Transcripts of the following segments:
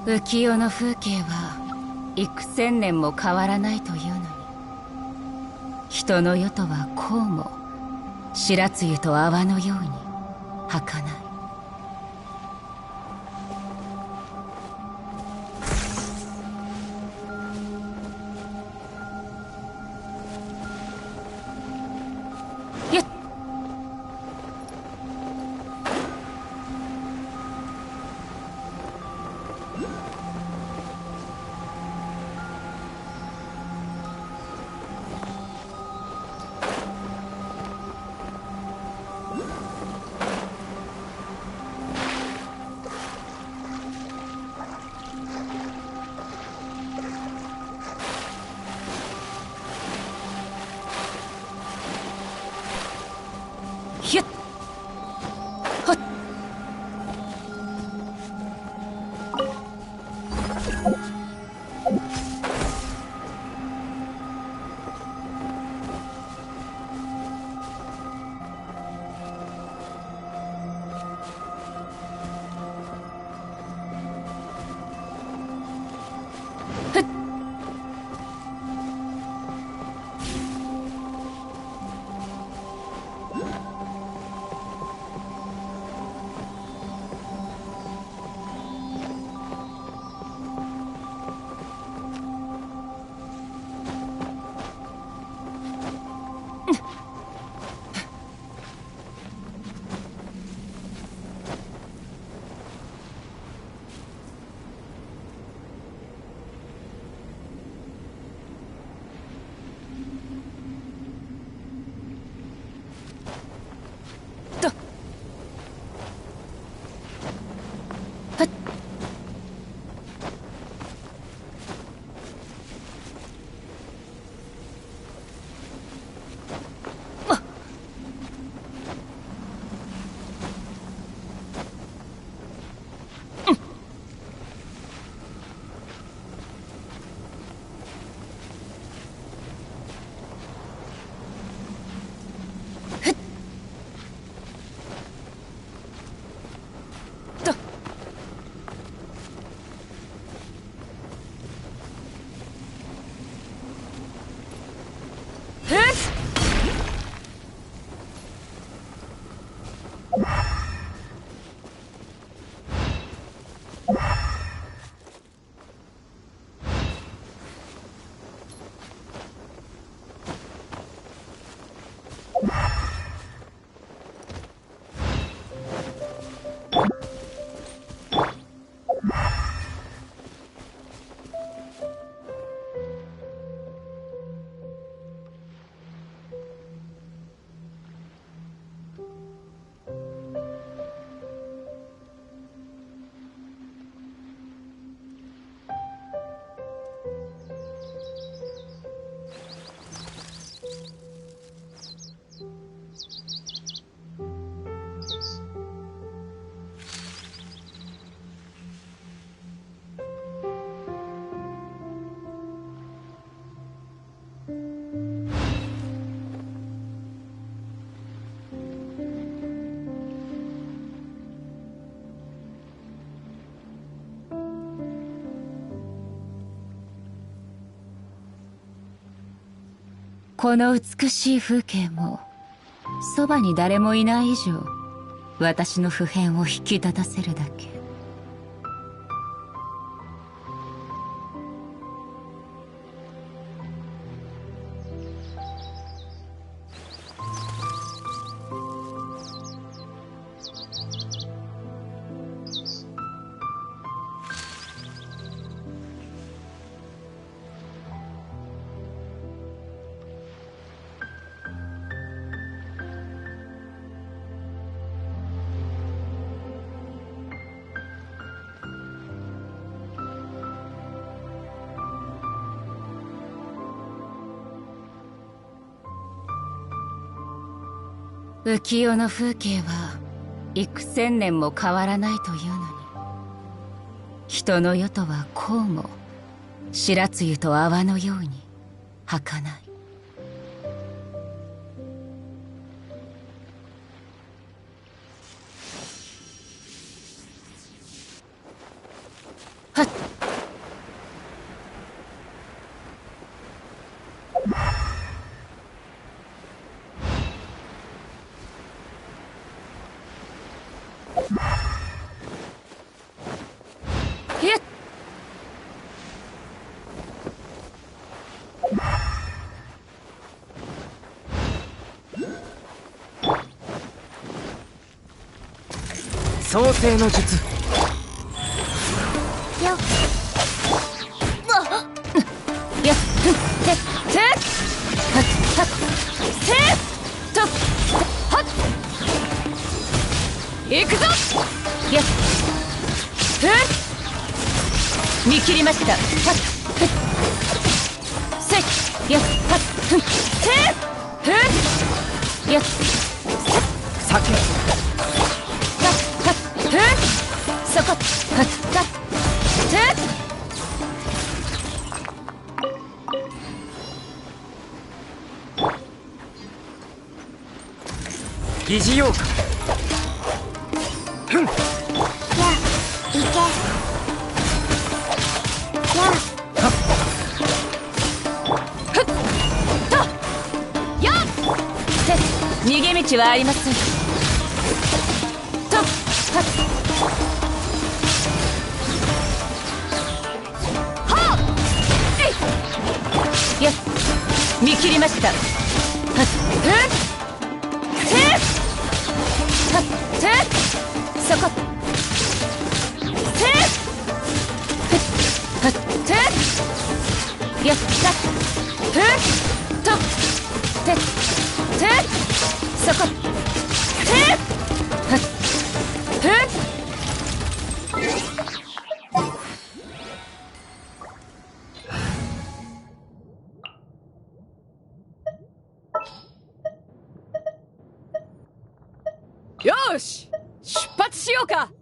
浮世の風景は幾千年も変わらないというのに、人の世とはこうも白露と泡のように儚い。ひゅっはっ。この美しい風景も、そばに誰もいない以上、私の普遍を引き立たせるだけ。浮世の風景は幾千年も変わらないというのに、人の世とはこうも白露と泡のように儚い。はっ。創世の術。よっやっふっててはっはっせっとはっ行くぞやっふっ見切りましたはっふっせっやっはっふっせっふっやっ避け。はっはっふっそこはっはっせっ疑似妖怪。ふん。や行けややっせ逃げ道はありませんとはっはっえいやっ見切りましたはっふっせっはっせっそこせっふっはっせっやったふっとせっせっそこせっはっふっよーし出発しようか。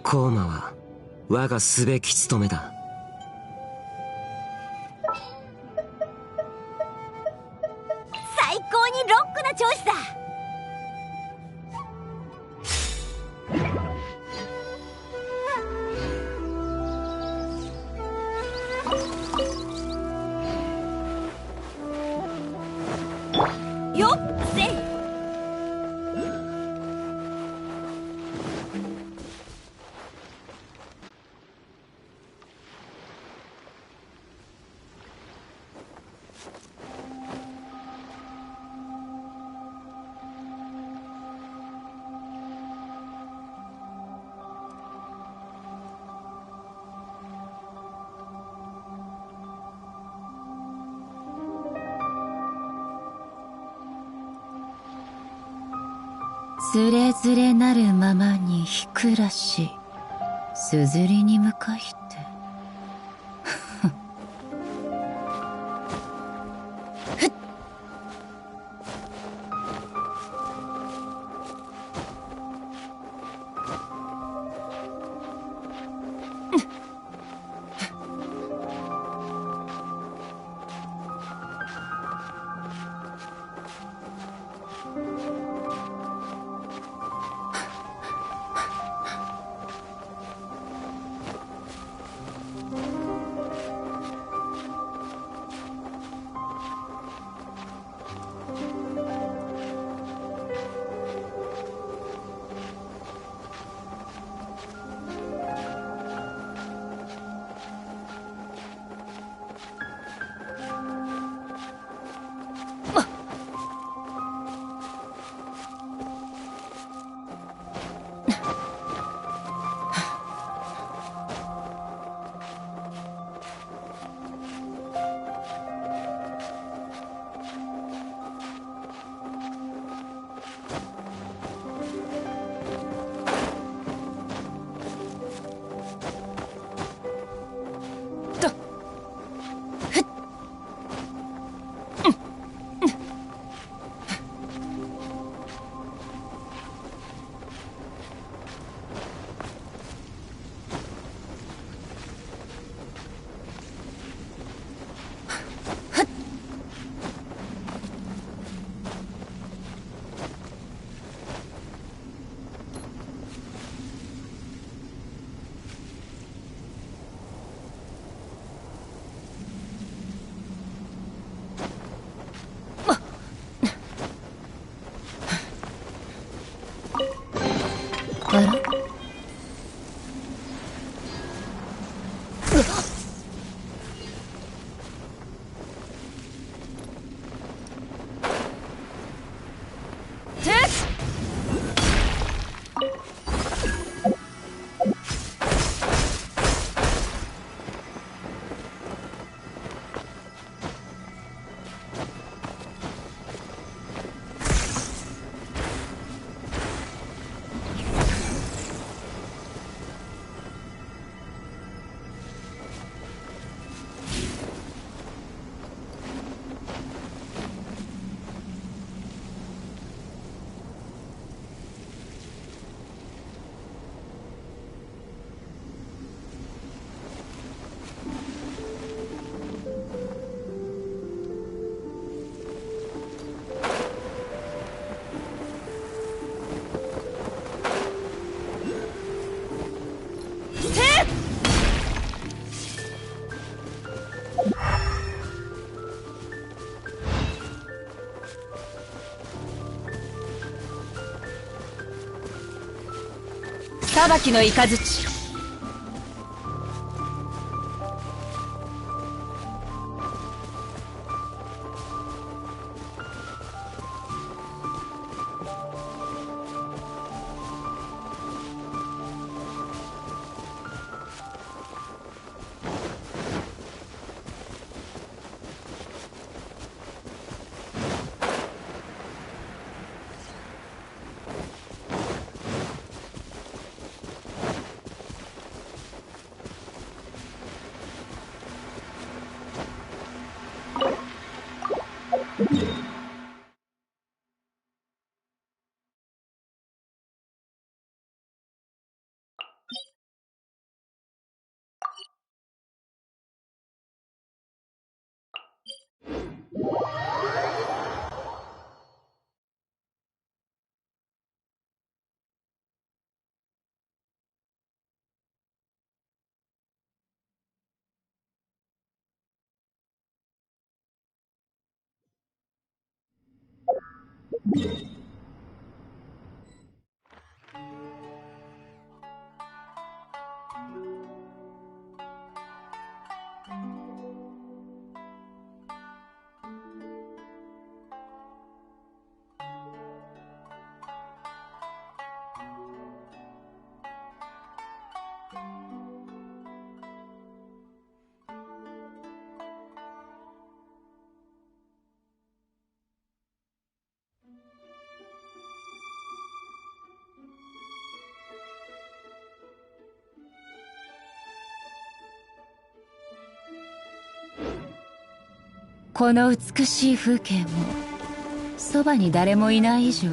コーマは我がすべき務めだ。最高にロックなチョイスだ。よっせい。つれづれなるままにひくらし、すずりに向かいて。あら？裁きの雷。この美しい風景もそばに誰もいない以上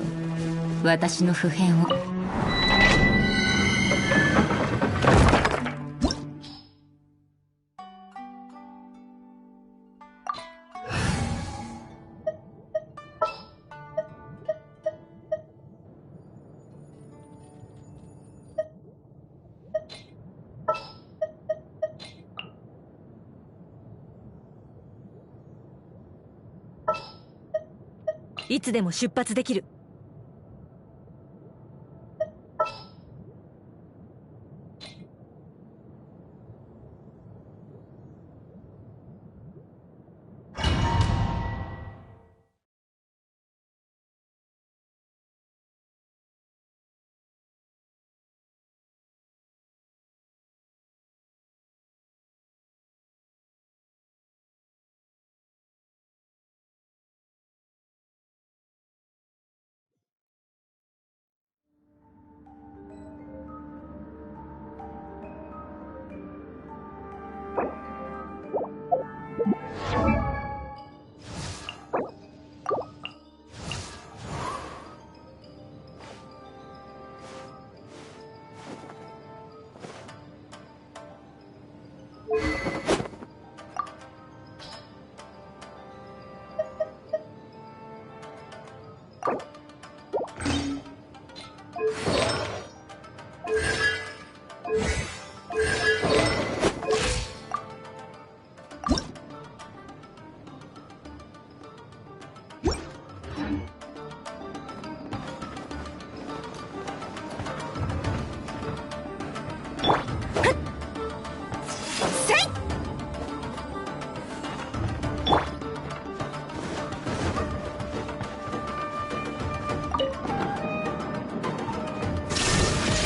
私の不変を。いつでも出発できる。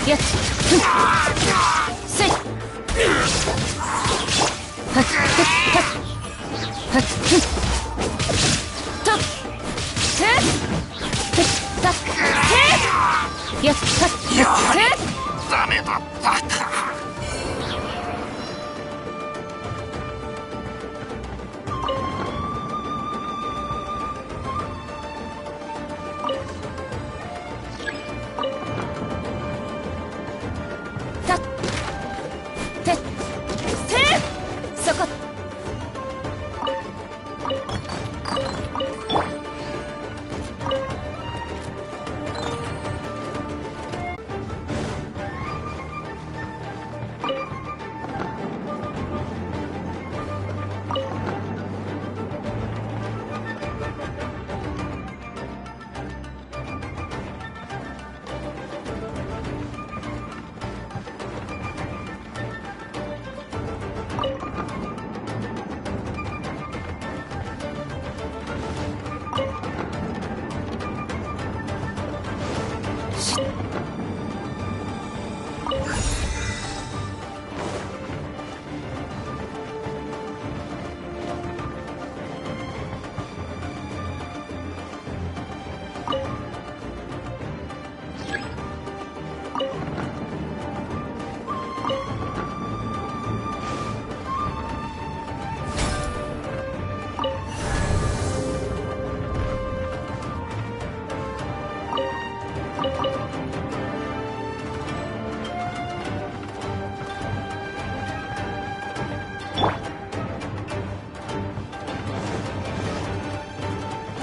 よし、せい、はっはっはっはっとっせったっせよし、はっはっせダメだったか。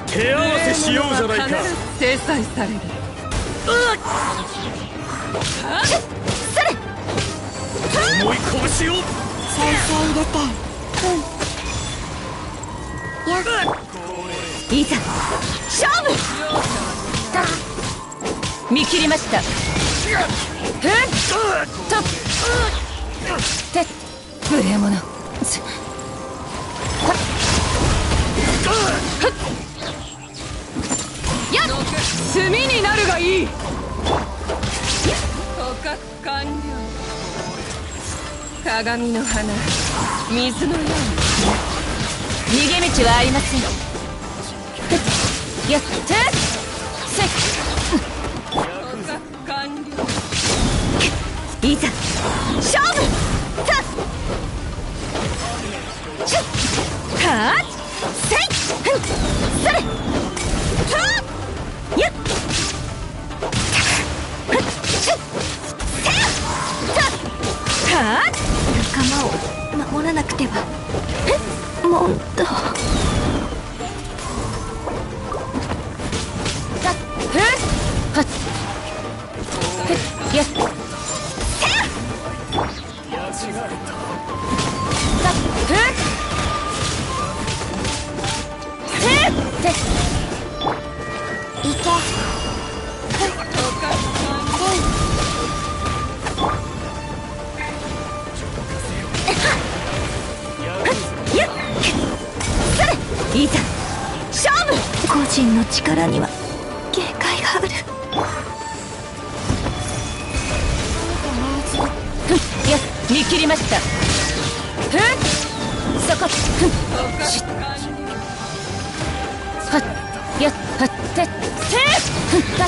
手合わせしようじゃないか。制裁される。重い拳を再生入れて。やっ、いざ勝負。見切りました。ふっとって無礼者。やっ炭になるがいい。捕獲完了。鏡の花水のように逃げ道はありません。やってせっ捕獲完了。いざ勝負。はっせいそれやっはっ仲間を守らなくては。もっとやっいけ。いざ勝負。個人の力には限界がある。やっ見切りました。そこしはっやっはってせだ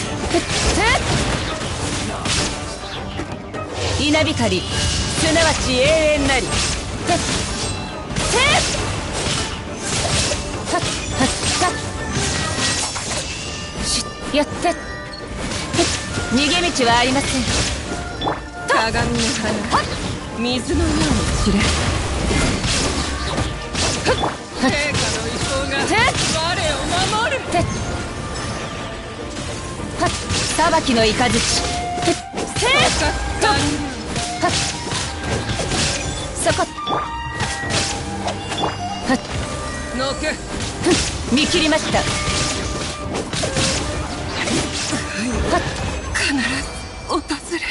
稲光すなわち永遠なり。やって逃げ道はありません。鏡の花水のように散れ。陛下の意向が我を守る。裁きの雷。そこのけ見切りました。必ず訪れる。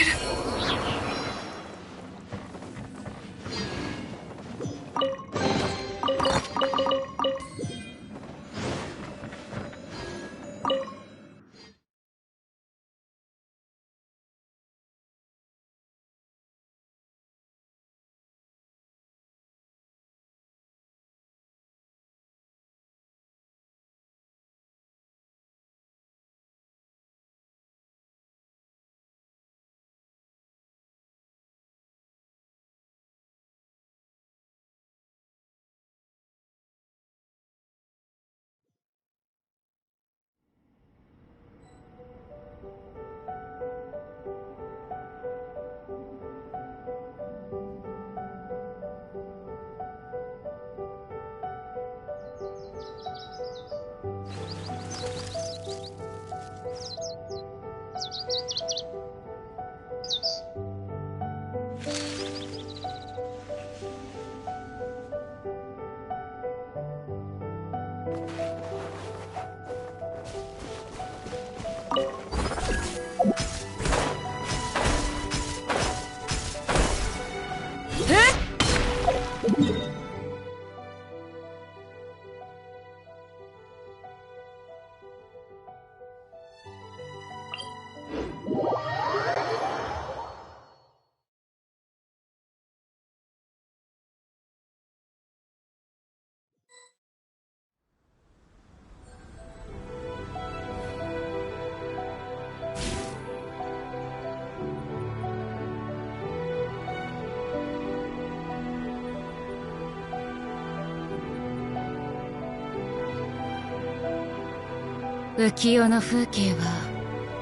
浮世の風景は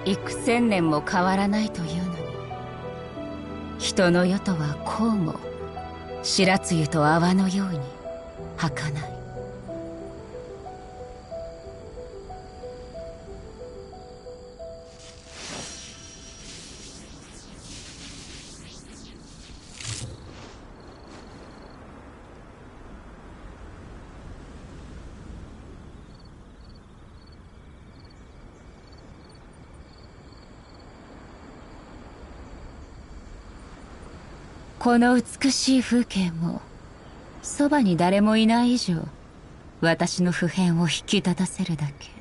幾千年も変わらないというのに、人の世とはこうも白露と泡のように儚い。この美しい風景もそばに誰もいない以上、私の普遍を引き立たせるだけ。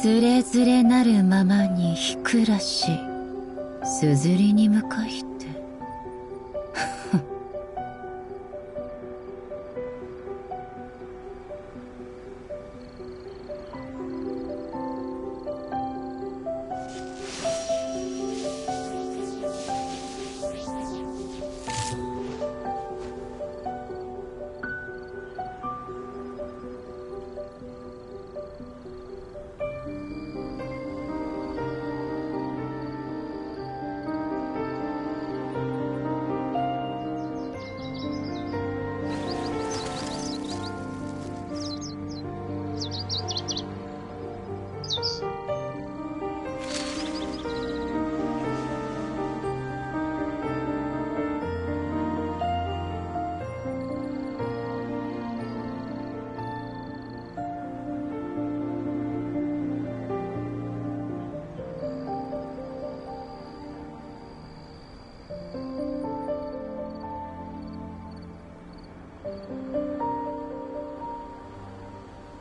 つれづれなるままにひくらし、すずりに向かいて。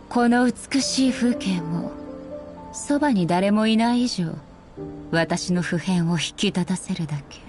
この美しい風景もそばに誰もいない以上、私の普遍を引き立たせるだけ。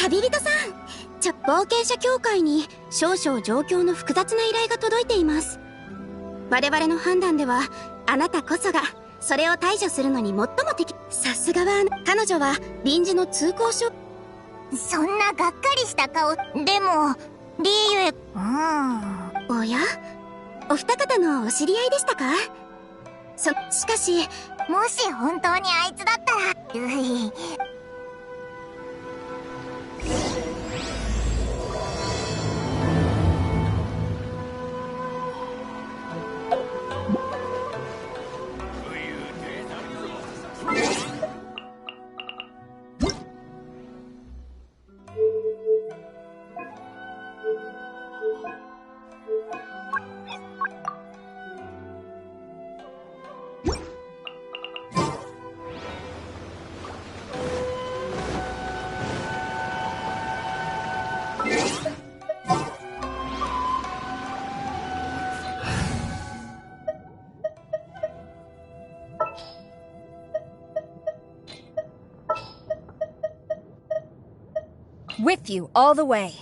旅人さん、冒険者協会に少々状況の複雑な依頼が届いています。我々の判断ではあなたこそがそれを対処するのに最もさすがは彼女は臨時の通行証。そんながっかりした顔。でもリーユエ、おや、お二方のお知り合いでしたか？しかしもし本当にあいつだったら、With you all the way.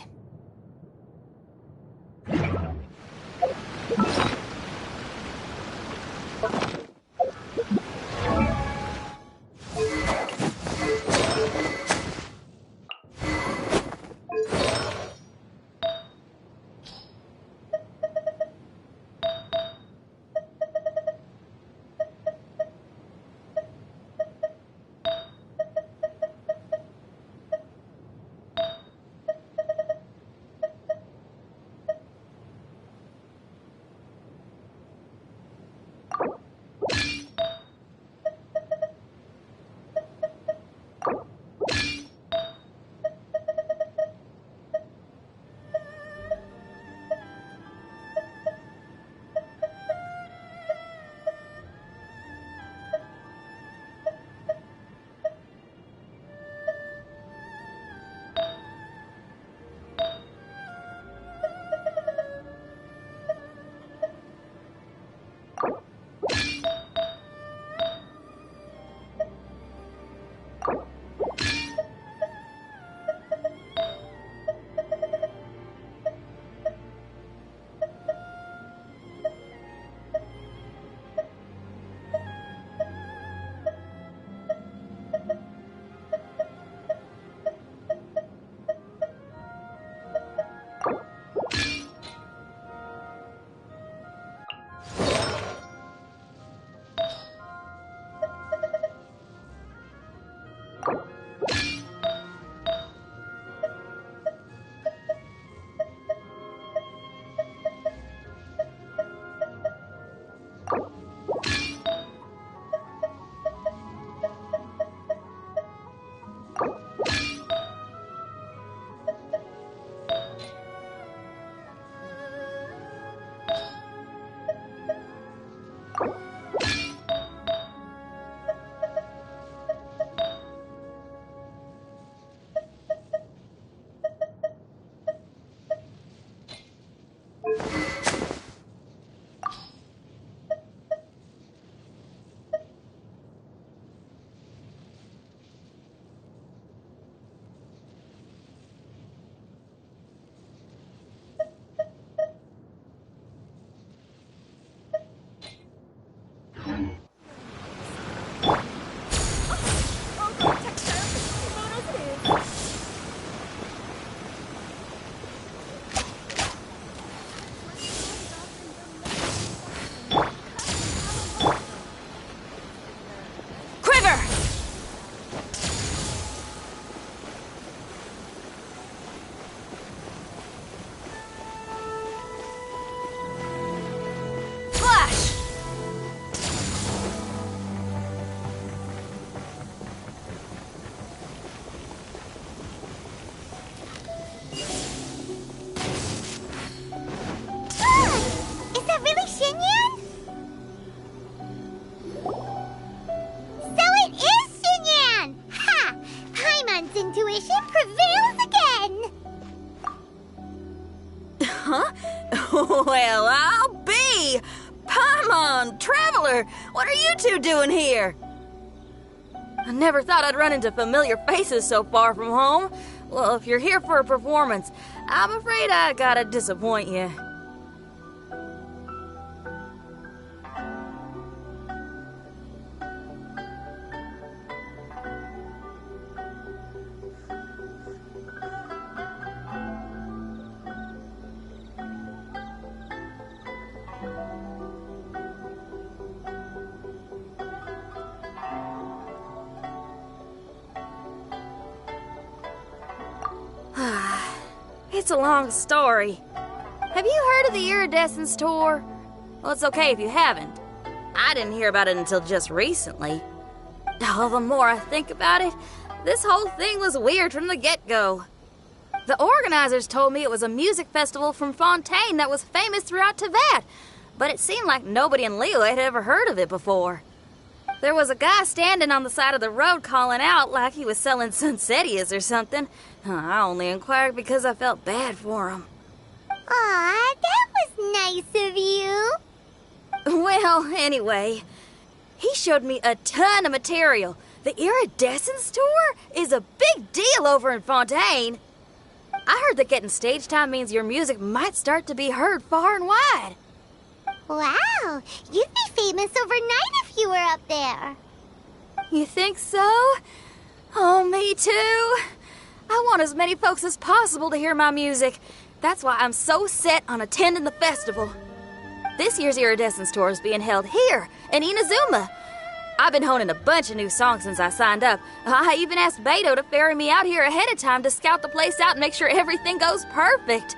Well, I'll be! Paimon, Traveler, what are you two doing here? I never thought I'd run into familiar faces so far from home. Well, if you're here for a performance, I'm afraid I gotta disappoint you. It's a long story. Have you heard of the Iridescence Tour? Well, it's okay if you haven't. I didn't hear about it until just recently. Oh, the more I think about it, this whole thing was weird from the get-go. The organizers told me it was a music festival from Fontaine that was famous throughout Teyvat, but it seemed like nobody in Liyue had ever heard of it before. There was a guy standing on the side of the road calling out like he was selling Sunsetias or something. I only inquired because I felt bad for him. Aw, that was nice of you. Well, anyway, he showed me a ton of material. The Iridescence Tour is a big deal over in Fontaine. I heard that getting stage time means your music might start to be heard far and wide. Wow, you'd be famous overnight if you were up there. You think so? Oh, me too. I want as many folks as possible to hear my music. That's why I'm so set on attending the festival. This year's Iridescence Tour is being held here in Inazuma. I've been honing a bunch of new songs since I signed up. I even asked Beto to ferry me out here ahead of time to scout the place out and make sure everything goes perfect.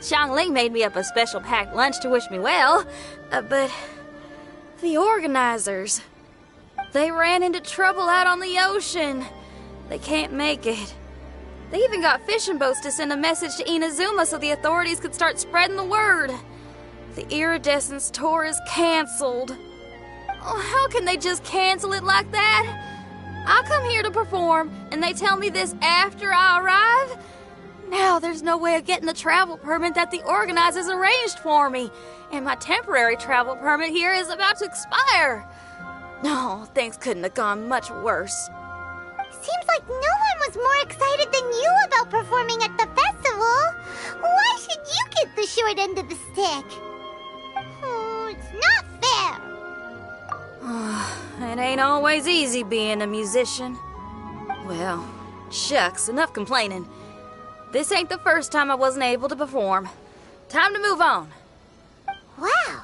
Xiangling made me up a special packed lunch to wish me well, but the organizers, they ran into trouble out on the ocean. They can't make it. They even got fishing boats to send a message to Inazuma so the authorities could start spreading the word. The Iridescence Tour is canceled. Oh, how can they just cancel it like that? I come here to perform, and they tell me this after I arrive? Now there's no way of getting the travel permit that the organizers arranged for me, and my temporary travel permit here is about to expire. No, things couldn't have gone much worse. Seems like no one was more excited than you about performing at the festival. Why should you get the short end of the stick? Oh, it's not fair. It ain't always easy being a musician. Well, shucks, enough complaining. This ain't the first time I wasn't able to perform. Time to move on. Wow,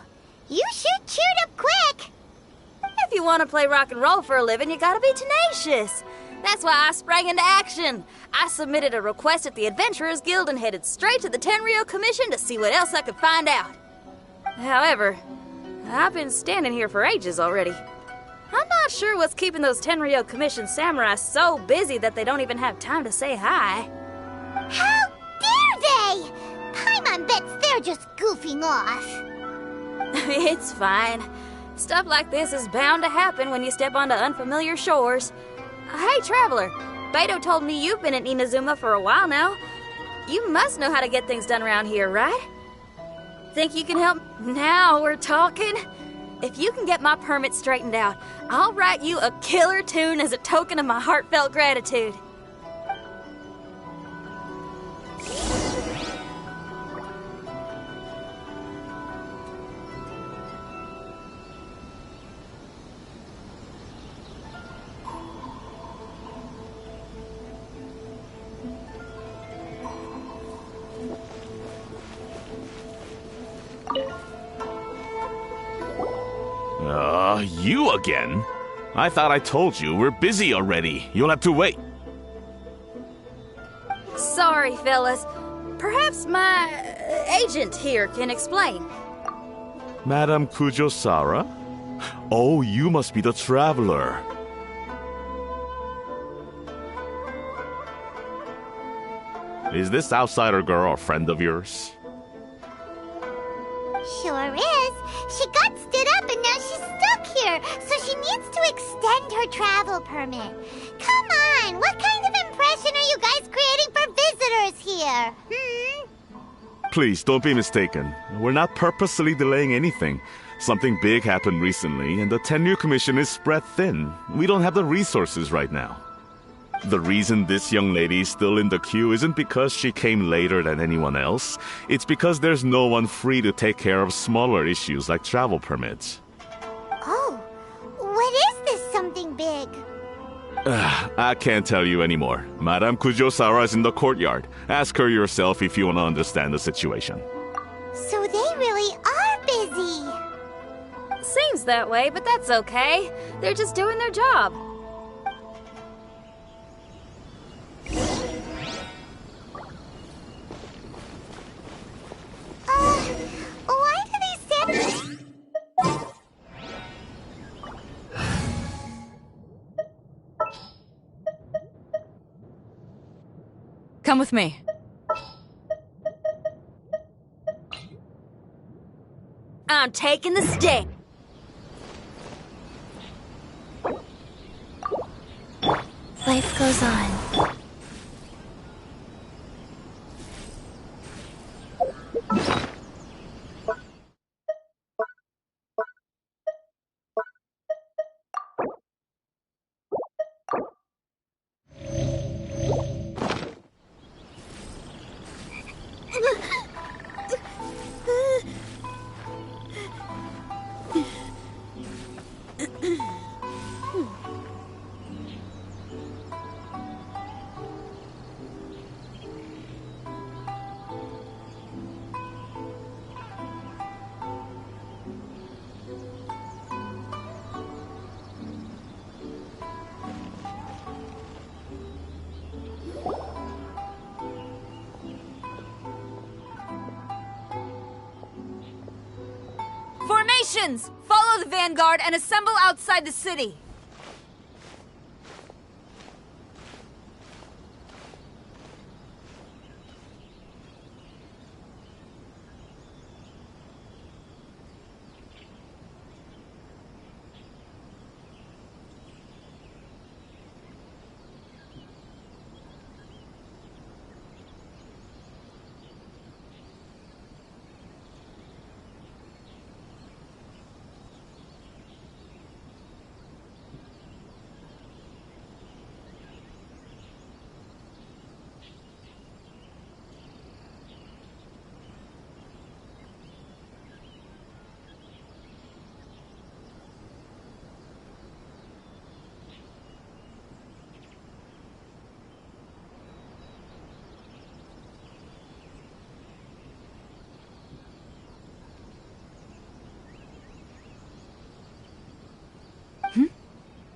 you sure cheered up quick. If you want to play rock and roll for a living, you gotta be tenacious. That's why I sprang into action. I submitted a request at the Adventurers Guild and headed straight to the Tenryou Commission to see what else I could find out. However, I've been standing here for ages already. I'm not sure what's keeping those Tenryou Commission samurai so busy that they don't even have time to say hi. How dare they? Paimon bets they're just goofing off. It's fine. Stuff like this is bound to happen when you step onto unfamiliar shores. Hey, Traveler, Beto told me you've been in Inazuma for a while now. You must know how to get things done around here, right? Think you can help? Now we're talking. If you can get my permit straightened out, I'll write you a killer tune as a token of my heartfelt gratitude. You again? I thought I told you we're busy already. You'll have to wait. Sorry, fellas. Perhaps my agent here can explain. Madame Kujosara? Oh, you must be the traveler. Is this outsider girl a friend of yours? Sure is. She got stood up and now she's stuck here, so she needs to extend her travel permit. Come on, what kind of impression are you guys creating for visitors here? Please, don't be mistaken. We're not purposely delaying anything. Something big happened recently, and the Tenryou Commission is spread thin. We don't have the resources right now. The reason this young lady is still in the queue isn't because she came later than anyone else. It's because there's no one free to take care of smaller issues like travel permits. Oh, what is this something big? I can't tell you anymore. Madame Kujosara is in the courtyard. Ask her yourself if you want to understand the situation. So they really are busy. Seems that way, but that's okay. They're just doing their job. Why do they stand... Come with me. I'm taking the stick. Life goes on. Formations! Follow the vanguard and assemble outside the city.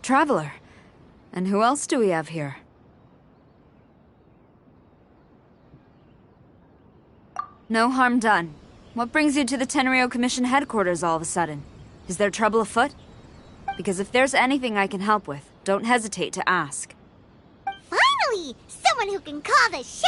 Traveler. And who else do we have here? No harm done. What brings you to the Tenryou Commission headquarters all of a sudden? Is there trouble afoot? Because if there's anything I can help with, don't hesitate to ask. Finally! Someone who can call the shots!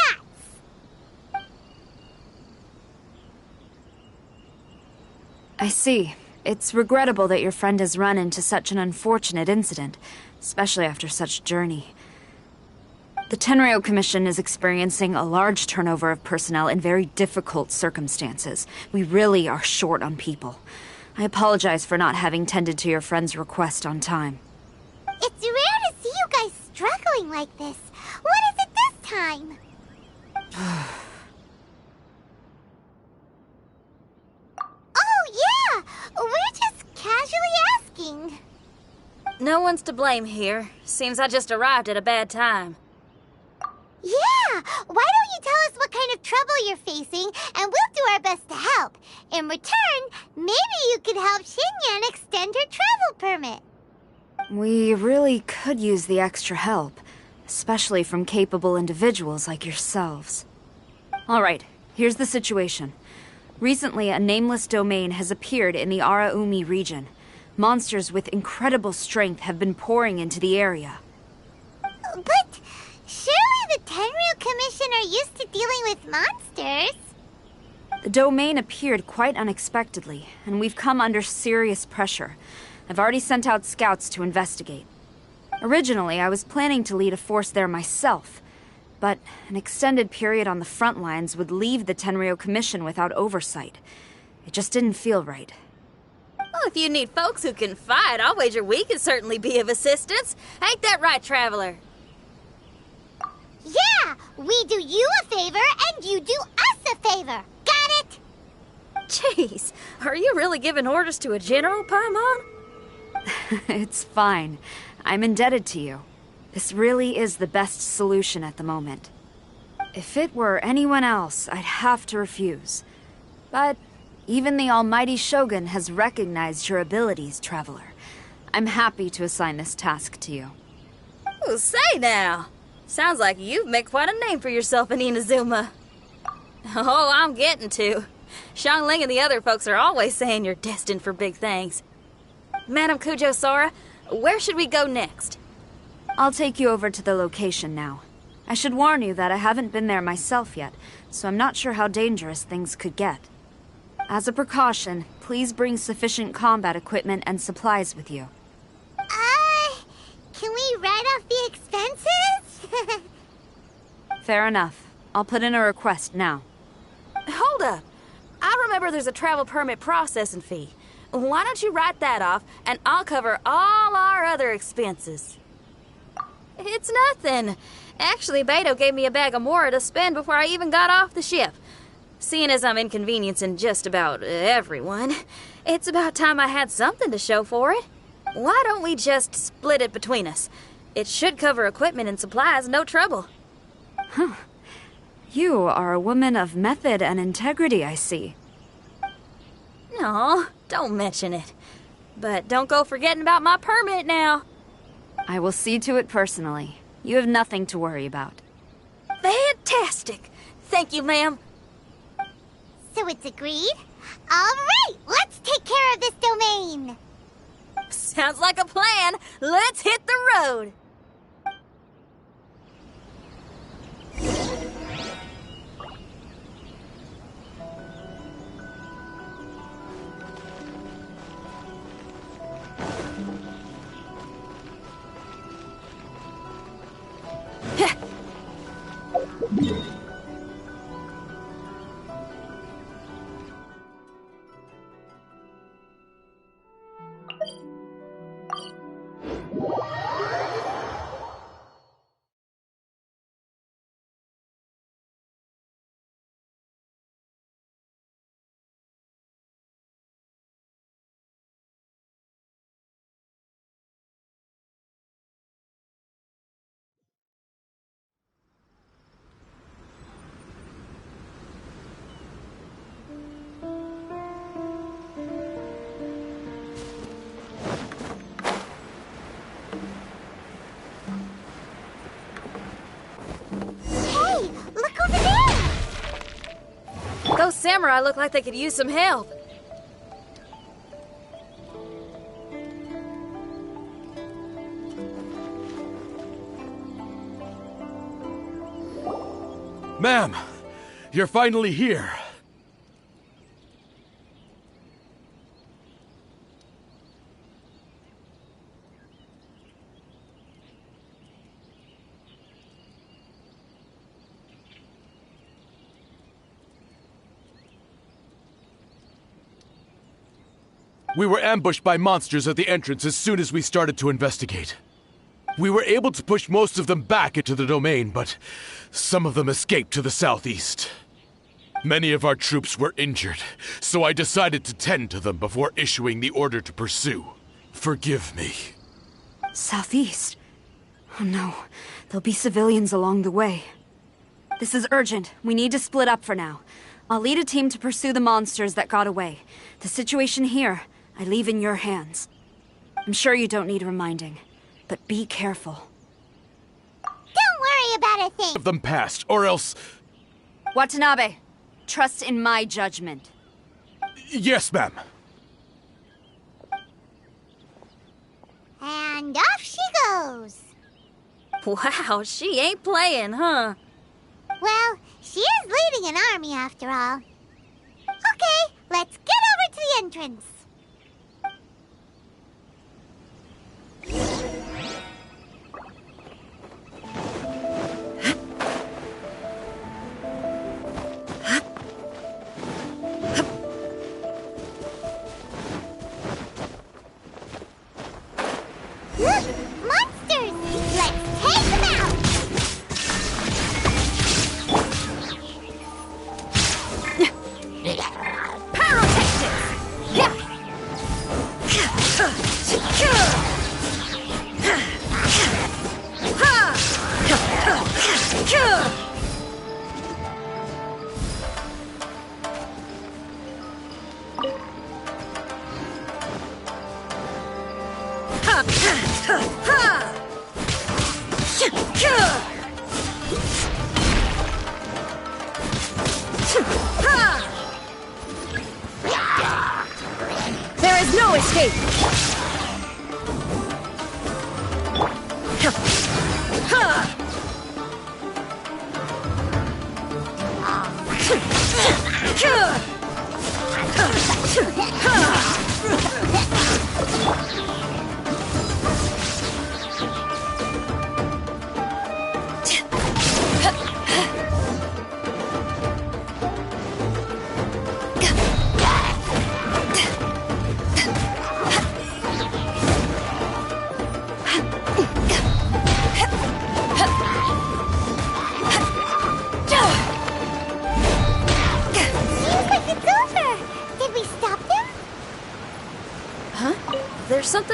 I see. It's regrettable that your friend has run into such an unfortunate incident, especially after such a journey. The Tenryou Commission is experiencing a large turnover of personnel in very difficult circumstances. We really are short on people. I apologize for not having tended to your friend's request on time. It's rare to see you guys struggling like this. What is it this time? Oh, yeah! We're just casually asking. No one's to blame here. Seems I just arrived at a bad time. Yeah! Why don't you tell us what kind of trouble you're facing, and we'll do our best to help. In return, maybe you could help Xinyan extend her travel permit. We really could use the extra help, especially from capable individuals like yourselves. Alright, here's the situation. Recently, a nameless domain has appeared in the Araumi region. Monsters with incredible strength have been pouring into the area. But surely the Tenryou Commission are used to dealing with monsters. The domain appeared quite unexpectedly, and we've come under serious pressure. I've already sent out scouts to investigate. Originally, I was planning to lead a force there myself, but an extended period on the front lines would leave the Tenryou Commission without oversight. It just didn't feel right. Well, if you need folks who can fight, I'll wager we can certainly be of assistance. Ain't that right, Traveler? Yeah! We do you a favor, and you do us a favor. Got it? Jeez, are you really giving orders to a general, Paimon? It's fine. I'm indebted to you. This really is the best solution at the moment. If it were anyone else, I'd have to refuse. But even the almighty Shogun has recognized your abilities, Traveler. I'm happy to assign this task to you. Oh, say now. Sounds like you've made quite a name for yourself in Inazuma. Oh, I'm getting to. Xiangling and the other folks are always saying you're destined for big things. Madam Kujo Sora, where should we go next? I'll take you over to the location now. I should warn you that I haven't been there myself yet, so I'm not sure how dangerous things could get. As a precaution, please bring sufficient combat equipment and supplies with you. Can we write off the expenses? Fair enough. I'll put in a request now. Hold up. I remember there's a travel permit processing fee. Why don't you write that off, and I'll cover all our other expenses? It's nothing. Actually, Beto gave me a bag of Mora to spend before I even got off the ship. Seeing as I'm inconveniencing just about everyone, it's about time I had something to show for it. Why don't we just split it between us? It should cover equipment and supplies, no trouble. Huh. You are a woman of method and integrity, I see. No, don't mention it. But don't go forgetting about my permit now. I will see to it personally. You have nothing to worry about. Fantastic. Thank you, ma'am. So it's agreed? All right, let's take care of this domain. Sounds like a plan. Let's hit the road. Hey, look over there! Those samurai look like they could use some help. Ma'am, you're finally here. We were ambushed by monsters at the entrance as soon as we started to investigate. We were able to push most of them back into the domain, but some of them escaped to the southeast. Many of our troops were injured, so I decided to tend to them before issuing the order to pursue. Forgive me. Southeast? Oh no, there'll be civilians along the way. This is urgent. We need to split up for now. I'll lead a team to pursue the monsters that got away. The situation here, I leave in your hands. I'm sure you don't need reminding, but be careful. Don't worry about a thing. Of them passed, or else... Watanabe, trust in my judgment. Yes, ma'am. And off she goes. Wow, she ain't playing, huh? Well, she is leading an army after all. Okay, let's get over to the entrance. Look! Monsters! Let's take them out! Pyrotechnics! Yeah! There is no escape!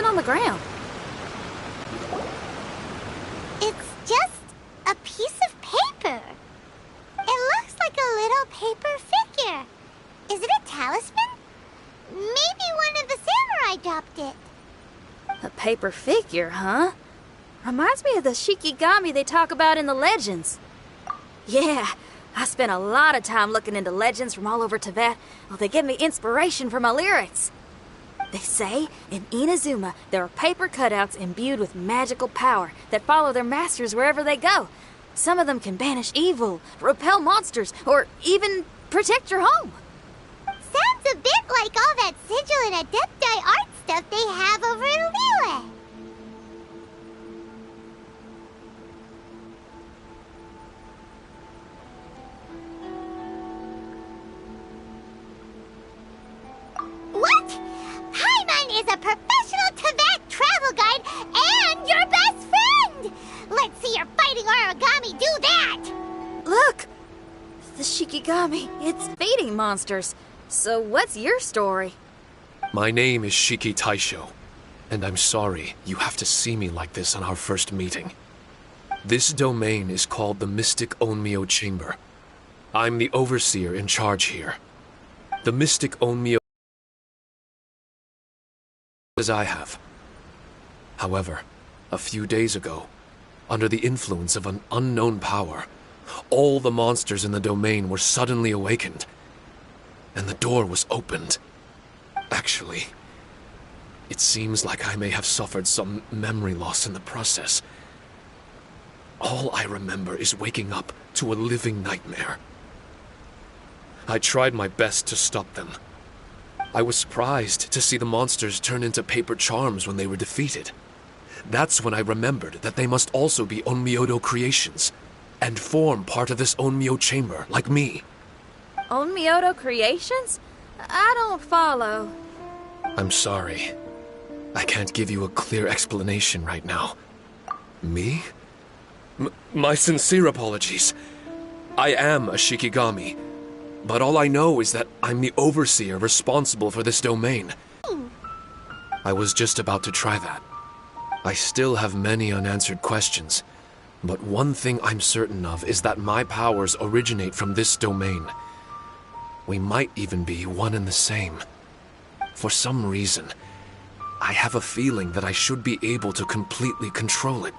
on the ground? It's just a piece of paper. It looks like a little paper figure. Is it a talisman? Maybe one of the samurai dropped it. A paper figure, huh? Reminds me of the Shikigami they talk about in the legends. Yeah, I spent a lot of time looking into legends from all over Tibet. Well, they give me inspiration for my lyrics. They say in Inazuma there are paper cutouts imbued with magical power that follow their masters wherever they go. Some of them can banish evil, repel monsters, or even protect your home. Sounds a bit like all that sigil and adepti art stuff they have over in Liyue. What? Paimon is a professional Tibet travel guide and your best friend! Let's see your fighting origami do that! Look! The Shikigami, it's feeding monsters. So what's your story? My name is Shiki Taisho, and I'm sorry you have to see me like this on our first meeting. This domain is called the Mystic Onmyo Chamber. I'm the overseer in charge here. The Mystic Onmyo as I have. However, a few days ago, under the influence of an unknown power, all the monsters in the domain were suddenly awakened, and the door was opened. Actually, it seems like I may have suffered some memory loss in the process. All I remember is waking up to a living nightmare. I tried my best to stop them. I was surprised to see the monsters turn into paper charms when they were defeated. That's when I remembered that they must also be Onmyodo creations, and form part of this Onmyo chamber, like me. Onmyodo creations? I don't follow. I'm sorry. I can't give you a clear explanation right now. Me? My sincere apologies. I am a Shikigami, but all I know is that I'm the overseer responsible for this domain. I was just about to try that. I still have many unanswered questions, but one thing I'm certain of is that my powers originate from this domain. We might even be one and the same. For some reason, I have a feeling that I should be able to completely control it.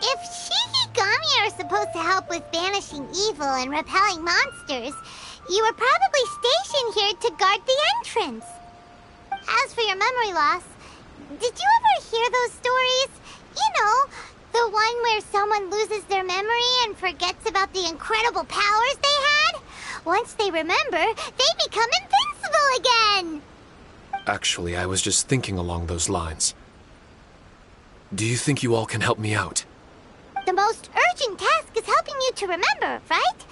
If Shikigami are supposed to help with banishing evil and repelling monsters, you were probably stationed here to guard the entrance. As for your memory loss, did you ever hear those stories? You know, the one where someone loses their memory and forgets about the incredible powers they had? Once they remember, they become invincible again! Actually, I was just thinking along those lines. Do you think you all can help me out? The most urgent task is helping you to remember, right?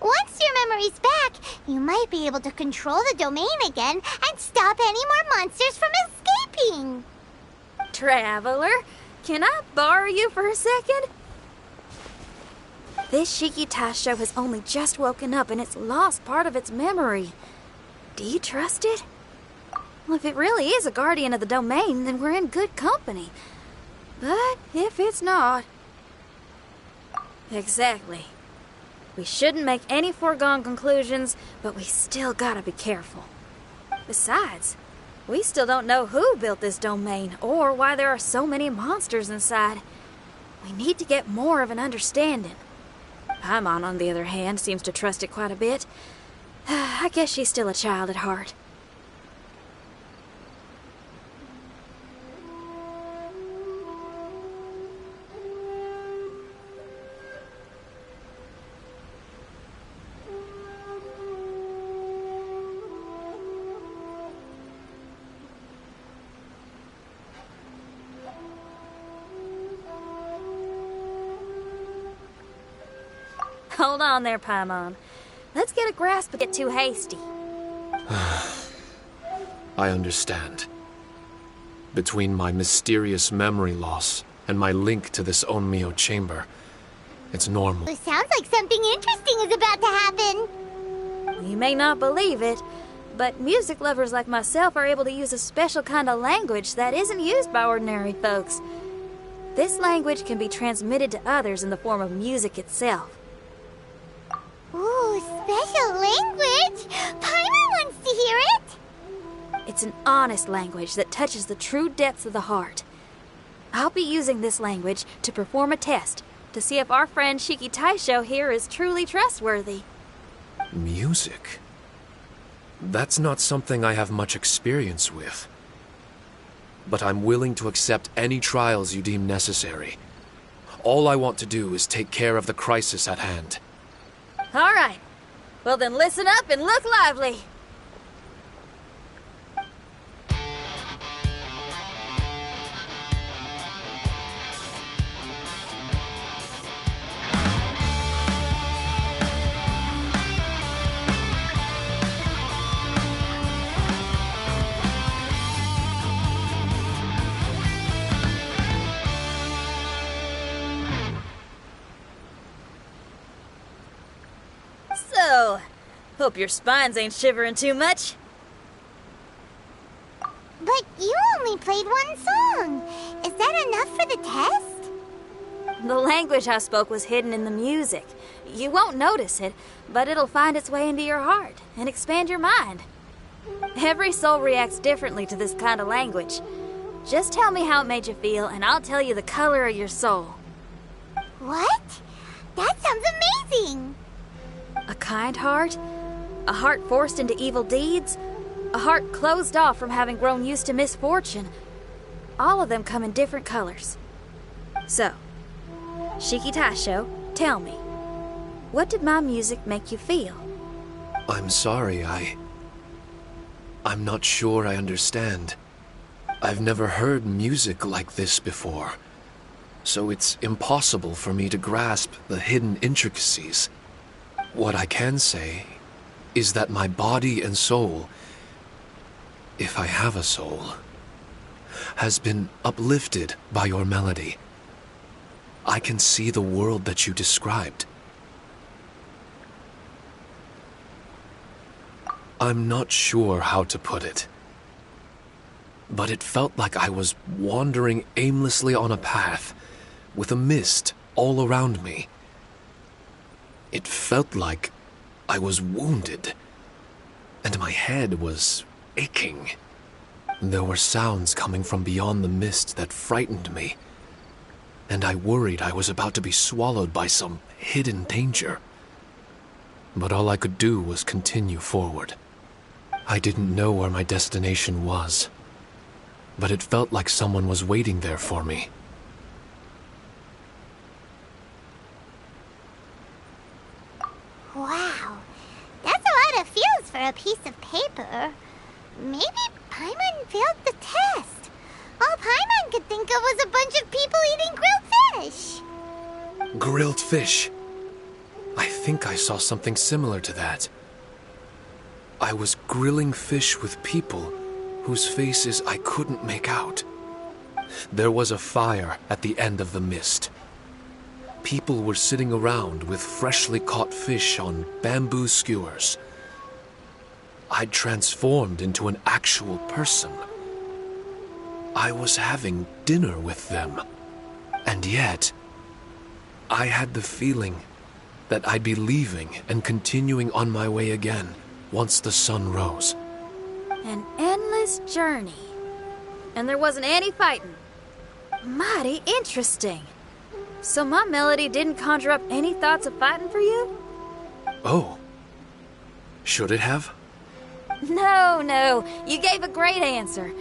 Once your memory's back, you might be able to control the domain again and stop any more monsters from escaping. Traveler, can I borrow you for a second? This Shiki Taisho has only just woken up and it's lost part of its memory. Do you trust it? Well, if it really is a guardian of the domain, then we're in good company. But if it's not... Exactly. We shouldn't make any foregone conclusions, but we still gotta be careful. Besides, we still don't know who built this domain or why there are so many monsters inside. We need to get more of an understanding. Paimon, on the other hand, seems to trust it quite a bit. I guess she's still a child at heart. Hold on there, Paimon. Let's get a grasp and get too hasty. I understand. Between my mysterious memory loss and my link to this Onmyo chamber, it's normal. It sounds like something interesting is about to happen. You may not believe it, But music lovers like myself are able to use a special kind of language that isn't used by ordinary folks. This language can be transmitted to others in the form of music itself. Ooh, special language! Paimon wants to hear it! It's an honest language that touches the true depths of the heart. I'll be using this language to perform a test to see if our friend Shiki Taisho here is truly trustworthy. Music? That's not something I have much experience with. But I'm willing to accept any trials you deem necessary. All I want to do is take care of the crisis at hand. All right. Well then listen up and look lively. So, hope your spines ain't shivering too much. But you only played one song. Is that enough for the test? The language I spoke was hidden in the music. You won't notice it, but it'll find its way into your heart and expand your mind. Every soul reacts differently to this kind of language. Just tell me how it made you feel, and I'll tell you the color of your soul. What? That sounds amazing! A kind heart? A heart forced into evil deeds? A heart closed off from having grown used to misfortune? All of them come in different colors. So, Shiki Taisho, tell me, what did my music make you feel? I'm sorry, I'm not sure I understand. I've never heard music like this before, so it's impossible for me to grasp the hidden intricacies. What I can say is that my body and soul, if I have a soul, has been uplifted by your melody. I can see the world that you described. I'm not sure how to put it, but it felt like I was wandering aimlessly on a path with a mist all around me. It felt like I was wounded, and my head was aching. There were sounds coming from beyond the mist that frightened me, and I worried I was about to be swallowed by some hidden danger. But all I could do was continue forward. I didn't know where my destination was, but it felt like someone was waiting there for me. Wow, that's a lot of feels for a piece of paper. Maybe Paimon failed the test. All Paimon could think of was a bunch of people eating grilled fish. Grilled fish. I think I saw something similar to that. I was grilling fish with people whose faces I couldn't make out. There was a fire at the end of the mist. People were sitting around with freshly caught fish on bamboo skewers. I'd transformed into an actual person. I was having dinner with them. And yet, I had the feeling that I'd be leaving and continuing on my way again once the sun rose. An endless journey. And there wasn't any fighting. Mighty interesting. So my melody didn't conjure up any thoughts of fighting for you? Oh. Should it have? No. You gave a great answer.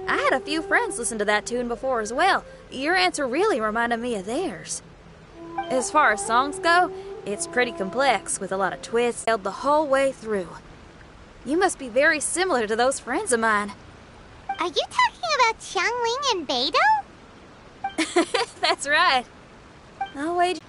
I had a few friends listen to that tune before as well. Your answer really reminded me of theirs. As far as songs go, it's pretty complex with a lot of twists held the whole way through. You must be very similar to those friends of mine. Are you talking about Xiangling and Beidou? That's right. I'll wager